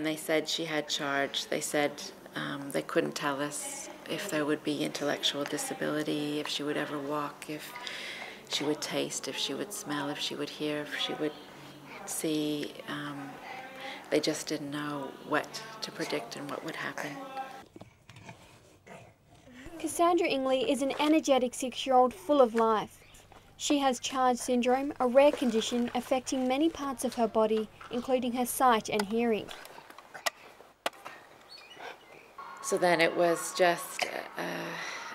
when they said she had charge, they said they couldn't tell us if there would be intellectual disability, if she would ever walk, if she would taste, if she would smell, if she would hear, if she would see. They just didn't know what to predict and what would happen. Cassandra Ingley is an energetic 6-year-old full of life. She has CHARGE syndrome, a rare condition affecting many parts of her body, including her sight and hearing. So then it was just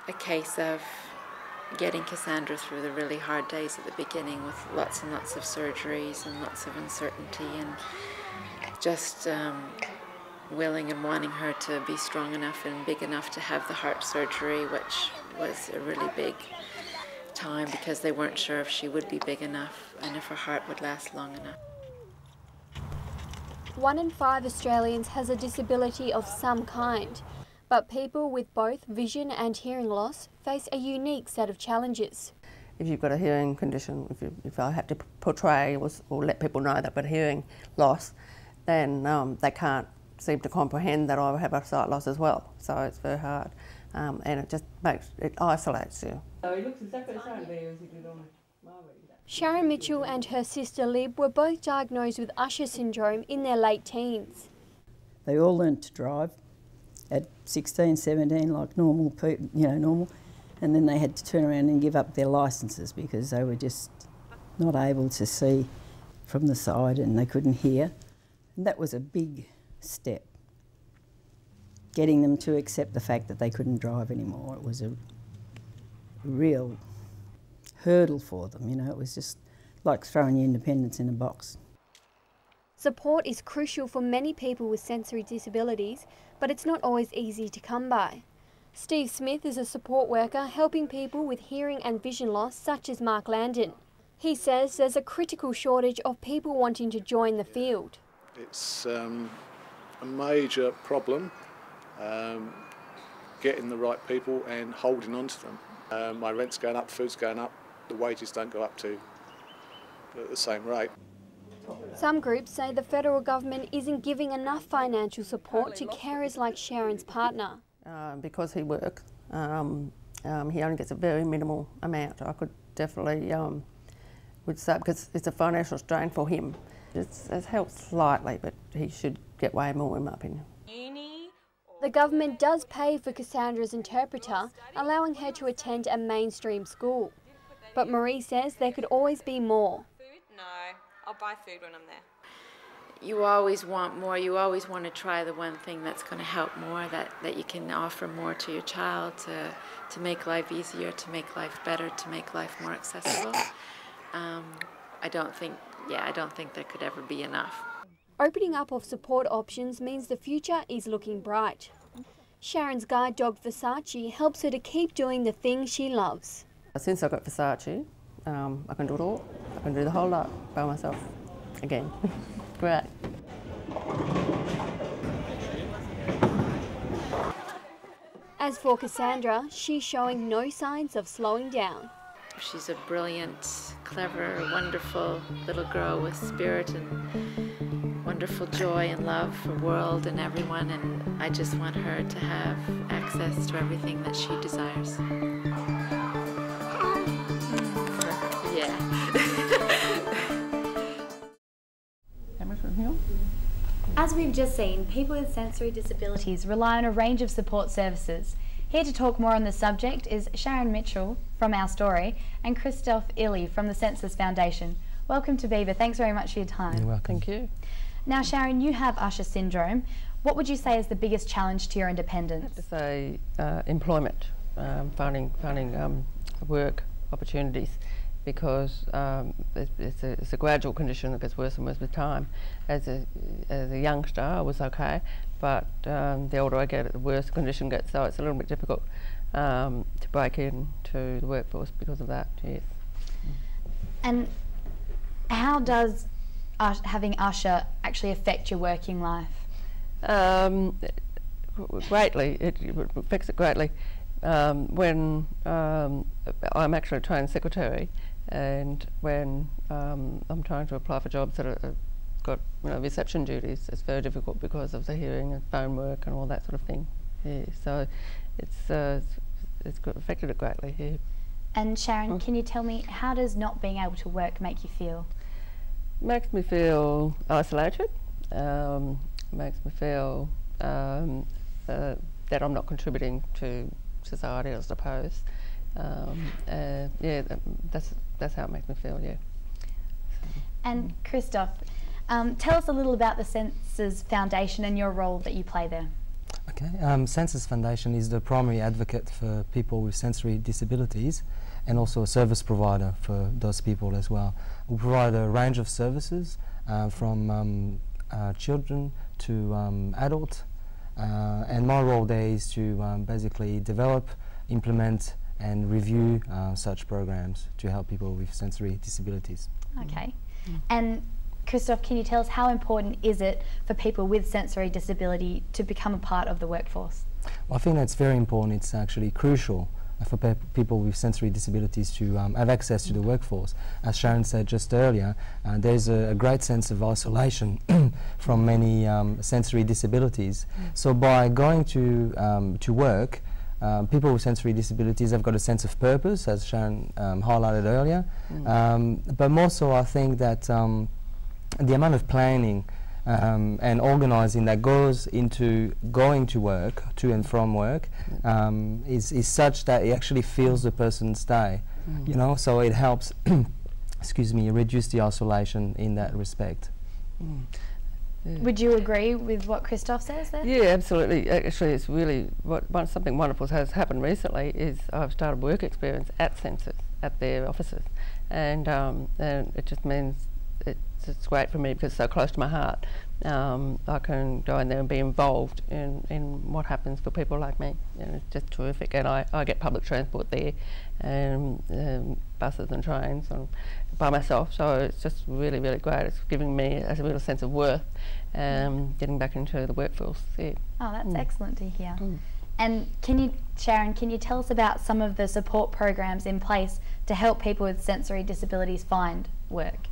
a case of getting Cassandra through the really hard days at the beginning with lots and lots of surgeries and lots of uncertainty, and just willing and wanting her to be strong enough and big enough to have the heart surgery, which was a really big time because they weren't sure if she would be big enough and if her heart would last long enough. 1 in 5 Australians has a disability of some kind, but people with both vision and hearing loss face a unique set of challenges. If you've got a hearing condition, if I have to portray or let people know that I've got hearing loss, then they can't seem to comprehend that I have a sight loss as well. So it's very hard, and it isolates you. So he looks exactly the same there as he did on Sharon Mitchell and her sister Lib were both diagnosed with Usher syndrome in their late teens. They all learnt to drive at 16, 17, like normal people, normal, and then they had to turn around and give up their licences because they were just not able to see from the side and they couldn't hear. And that was a big step, getting them to accept the fact that they couldn't drive anymore. It was a real hurdle for them, it was just like throwing your independence in a box. Support is crucial for many people with sensory disabilities, but it's not always easy to come by. Steve Smith is a support worker helping people with hearing and vision loss such as Mark Landon. He says there's a critical shortage of people wanting to join the field. It's a major problem, getting the right people and holding on to them. My rent's going up, food's going up, the wages don't go up at the same rate. Some groups say the federal government isn't giving enough financial support to carers like Sharon's partner. Because he works, he only gets a very minimal amount. I could definitely would say, because it's a financial strain for him. It's helped slightly, but he should get way more in my opinion. The government does pay for Cassandra's interpreter, allowing her to attend a mainstream school. But Marie says there could always be more. No, I'll buy food when I'm there. You always want more. You always want to try the one thing that's going to help more, that you can offer more to your child, to make life easier, to make life better, to make life more accessible. I don't think there could ever be enough. Opening up of support options means the future is looking bright. Sharon's guide dog Versace helps her to keep doing the things she loves. Since I got Versace, I can do it all. I can do the whole lot by myself again. Great. As for Cassandra, she's showing no signs of slowing down. She's a brilliant, clever, wonderful little girl with spirit and wonderful joy and love for the world and everyone, and I just want her to have access to everything that she desires. Yeah. As we've just seen, people with sensory disabilities rely on a range of support services. Here to talk more on the subject is Sharon Mitchell from Our Story and Christoph Illy from the Sensus Foundation. Welcome to Viva. Thanks very much for your time. You're welcome. Thank you. Now, Sharon, you have Usher syndrome. What would you say is the biggest challenge to your independence? I have to say employment, finding work opportunities, because it's a gradual condition that gets worse and worse with time. As a youngster, I was okay, but the older I get, the worse the condition gets, so it's a little bit difficult to break into the workforce because of that, yes. And how does having Usher actually affect your working life? Greatly. It affects it greatly. When I'm actually a trained secretary, and when I'm trying to apply for jobs that are got reception duties. It's very difficult because of the hearing and phone work and all that sort of thing. Yeah, so it's affected it greatly here. And Sharon, can you tell me, how does not being able to work make you feel? Makes me feel isolated. Makes me feel that I'm not contributing to society, I suppose. Yeah, that's how it makes me feel. Yeah. And Christoph, tell us a little about the Senses Foundation and your role that you play there. Okay, Senses Foundation is the primary advocate for people with sensory disabilities and also a service provider for those people as well. We provide a range of services from children to adults, and my role there is to basically develop, implement and review such programs to help people with sensory disabilities. Okay. And Christoph, can you tell us how important is it for people with sensory disability to become a part of the workforce? Well, I think that's very important. It's actually crucial for people with sensory disabilities to have access to the workforce. As Sharon said just earlier, there's a great sense of isolation from many sensory disabilities. So by going to work, people with sensory disabilities have got a sense of purpose, as Sharon highlighted earlier. But more so, I think that the amount of planning and organising that goes into going to work, to and from work, is such that it actually fills the person's day. You know, so it helps, excuse me, reduce the isolation in that respect. Yeah. Would you agree with what Christoph says there? Yeah, absolutely. Actually, it's really something wonderful has happened recently. Is I've started work experience at Senses, at their offices, and it just means it's great for me because it's so close to my heart. I can go in there and be involved in what happens for people like me, and it's just terrific. And I get public transport there, and buses and trains by myself, so it's just really, really great. It's giving me a real sense of worth, getting back into the workforce. Yeah. Oh, that's excellent to hear. And Sharon, can you tell us about some of the support programs in place to help people with sensory disabilities find work?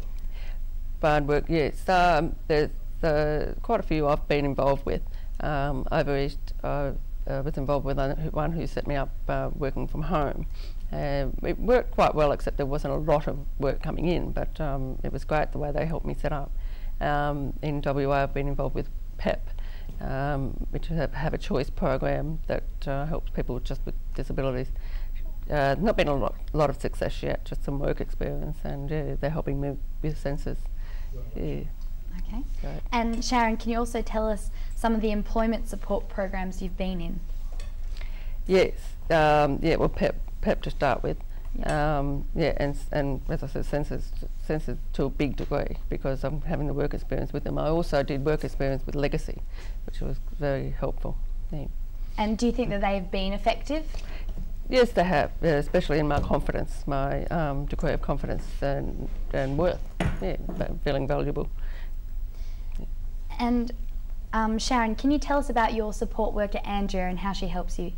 Find work, yes. There's quite a few I've been involved with. Over East, I was involved with one who set me up working from home. It worked quite well, except there wasn't a lot of work coming in, but it was great the way they helped me set up. In WA, I've been involved with PEP, which have a choice program that helps people just with disabilities. Not been a lot of success yet, just some work experience, and they're helping me with Senses. Yeah. Okay. Great. And Sharon, can you also tell us some of the employment support programs you've been in? Yes. Yeah. Well, PEP to start with. Yeah, and as I said, Senses to a big degree because I'm having the work experience with them. I also did work experience with Legacy, which was very helpful. Yeah. And do you think that they've been effective? Yes, they have, especially in my confidence, my degree of confidence and worth. Yeah, feeling valuable. Yeah. And Sharon, can you tell us about your support worker Andrea and how she helps you?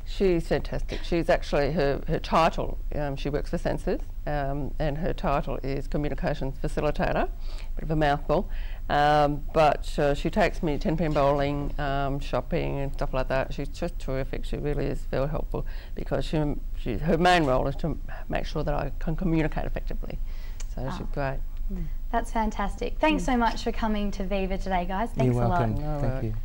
She's fantastic. She's actually, her title, she works for Senses, and her title is Communications Facilitator, bit of a mouthful, but she takes me 10-pin bowling, shopping and stuff like that. She's just terrific. She really is very helpful because her main role is to make sure that I can communicate effectively. So she's great. That's fantastic. Thanks so much for coming to Viva today, guys. Thanks You're welcome. a lot. Thank you. Thank you.